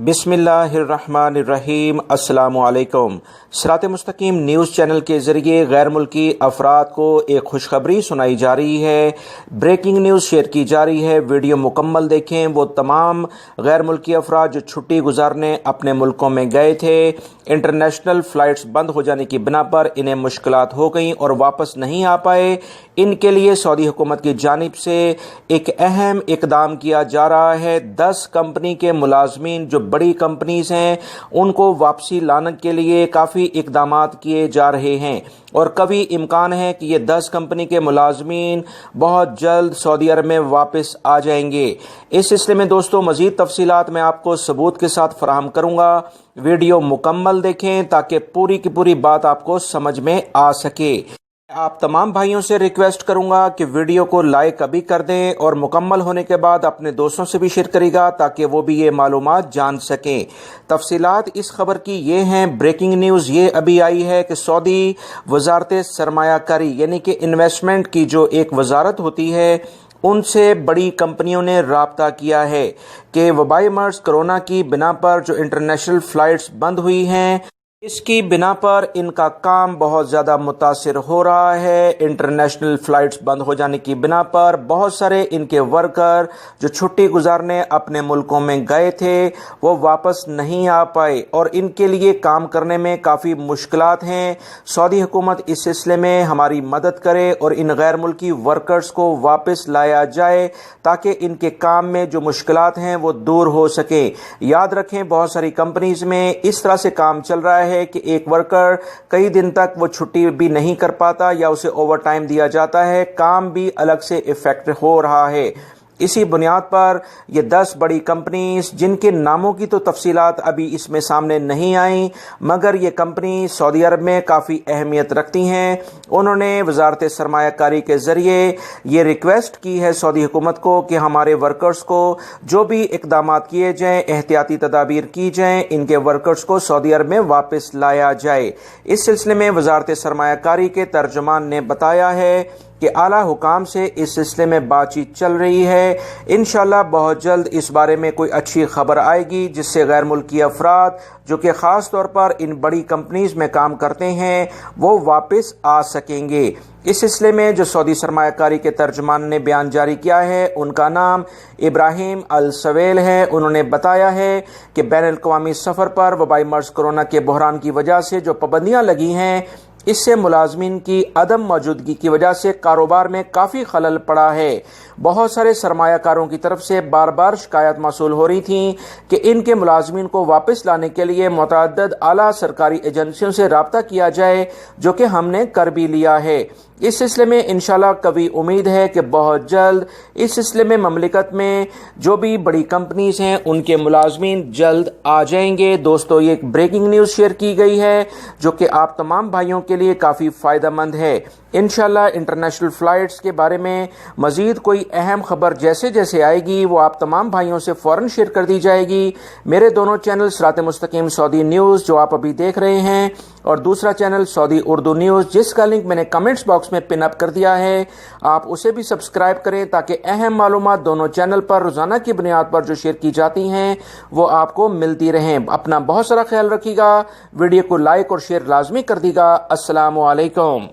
بسم اللہ الرحمن الرحیم۔ السلام علیکم۔ سرات.e.مستقیم نیوز چینل کے ذریعے غیر ملکی افراد کو ایک خوشخبری سنائی جا رہی ہے۔ بریکنگ نیوز شیئر کی جا رہی ہے، ویڈیو مکمل دیکھیں۔ وہ تمام غیر ملکی افراد جو چھٹی گزارنے اپنے ملکوں میں گئے تھے، انٹرنیشنل فلائٹس بند ہو جانے کی بنا پر انہیں مشکلات ہو گئیں اور واپس نہیں آ پائے، ان کے لیے سعودی حکومت کی جانب سے ایک اہم اقدام کیا جا رہا ہے۔ 10 کمپنی کے ملازمین جو بڑی کمپنیز ہیں ان کو واپسی لانے کے لیے کافی اقدامات کیے جا رہے ہیں، اور کبھی امکان ہے کہ یہ 10 کمپنی کے ملازمین بہت جلد سعودی عرب میں واپس آ جائیں گے۔ اس سلسلے میں دوستوں مزید تفصیلات میں آپ کو ثبوت کے ساتھ فراہم کروں گا، ویڈیو مکمل دیکھیں تاکہ پوری کی پوری بات آپ کو سمجھ میں آ سکے۔ آپ تمام بھائیوں سے ریکویسٹ کروں گا کہ ویڈیو کو لائک ابھی کر دیں اور مکمل ہونے کے بعد اپنے دوستوں سے بھی شیئر کرے گا تاکہ وہ بھی یہ معلومات جان سکیں۔ تفصیلات اس خبر کی یہ ہیں، بریکنگ نیوز یہ ابھی آئی ہے کہ سعودی وزارت سرمایہ کاری یعنی کہ انویسٹمنٹ کی جو ایک وزارت ہوتی ہے، ان سے بڑی کمپنیوں نے رابطہ کیا ہے کہ وبائی مرض کرونا کی بنا پر جو انٹرنیشنل فلائٹس بند ہوئی ہیں، اس کی بنا پر ان کا کام بہت زیادہ متاثر ہو رہا ہے۔ انٹرنیشنل فلائٹس بند ہو جانے کی بنا پر بہت سارے ان کے ورکر جو چھٹی گزارنے اپنے ملکوں میں گئے تھے وہ واپس نہیں آ پائے، اور ان کے لیے کام کرنے میں کافی مشکلات ہیں۔ سعودی حکومت اس سلسلے میں ہماری مدد کرے اور ان غیر ملکی ورکرز کو واپس لایا جائے تاکہ ان کے کام میں جو مشکلات ہیں وہ دور ہو سکیں۔ یاد رکھیں، بہت ساری کمپنیز میں اس طرح سے کام چل رہا ہے کہ ایک ورکر کئی دن تک وہ چھٹی بھی نہیں کر پاتا یا اسے اوور ٹائم دیا جاتا ہے، کام بھی الگ سے افیکٹ ہو رہا ہے۔ اسی بنیاد پر یہ 10 بڑی کمپنیز جن کے ناموں کی تو تفصیلات ابھی اس میں سامنے نہیں آئیں، مگر یہ کمپنی سعودی عرب میں کافی اہمیت رکھتی ہیں، انہوں نے وزارت سرمایہ کاری کے ذریعے یہ ریکویسٹ کی ہے سعودی حکومت کو کہ ہمارے ورکرز کو جو بھی اقدامات کیے جائیں، احتیاطی تدابیر کی جائیں، ان کے ورکرز کو سعودی عرب میں واپس لایا جائے۔ اس سلسلے میں وزارت سرمایہ کاری کے ترجمان نے بتایا ہے کہ اعلیٰ حکام سے اس سلسلے میں بات چیت چل رہی ہے۔ انشاءاللہ بہت جلد اس بارے میں کوئی اچھی خبر آئے گی جس سے غیر ملکی افراد جو کہ خاص طور پر ان بڑی کمپنیز میں کام کرتے ہیں وہ واپس آ سکیں گے۔ اس سلسلے میں جو سعودی سرمایہ کاری کے ترجمان نے بیان جاری کیا ہے، ان کا نام ابراہیم السویل ہے۔ انہوں نے بتایا ہے کہ بین الاقوامی سفر پر وبائی مرض کرونا کے بحران کی وجہ سے جو پابندیاں لگی ہیں، اس سے ملازمین کی عدم موجودگی کی وجہ سے کاروبار میں کافی خلل پڑا ہے۔ بہت سارے سرمایہ کاروں کی طرف سے بار بار شکایات موصول ہو رہی تھیں کہ ان کے ملازمین کو واپس لانے کے لیے متعدد اعلیٰ سرکاری ایجنسیوں سے رابطہ کیا جائے، جو کہ ہم نے کر بھی لیا ہے۔ اس سلسلے میں انشاءاللہ کبھی امید ہے کہ بہت جلد اس سلسلے میں مملکت میں جو بھی بڑی کمپنیز ہیں ان کے ملازمین جلد آ جائیں گے۔ دوستو یہ ایک بریکنگ نیوز شیئر کی گئی ہے جو کہ آپ تمام بھائیوں کے لیے کافی فائدہ مند ہے۔ انشاءاللہ انٹرنیشنل فلائٹس کے بارے میں مزید کوئی اہم خبر جیسے جیسے آئے گی وہ آپ تمام بھائیوں سے فوراً شیئر کر دی جائے گی۔ میرے دونوں چینل سرات.e.مستقیم سعودی نیوز جو آپ ابھی دیکھ رہے ہیں، اور دوسرا چینل سعودی اردو نیوز جس کا لنک میں نے کمنٹس باکس میں پن اپ کر دیا ہے، آپ اسے بھی سبسکرائب کریں تاکہ اہم معلومات دونوں چینل پر روزانہ کی بنیاد پر جو شیئر کی جاتی ہیں وہ آپ کو ملتی رہیں۔ اپنا بہت سارا خیال رکھیے گا، ویڈیو کو لائک اور شیئر لازمی کر دیے گا۔ السلام علیکم۔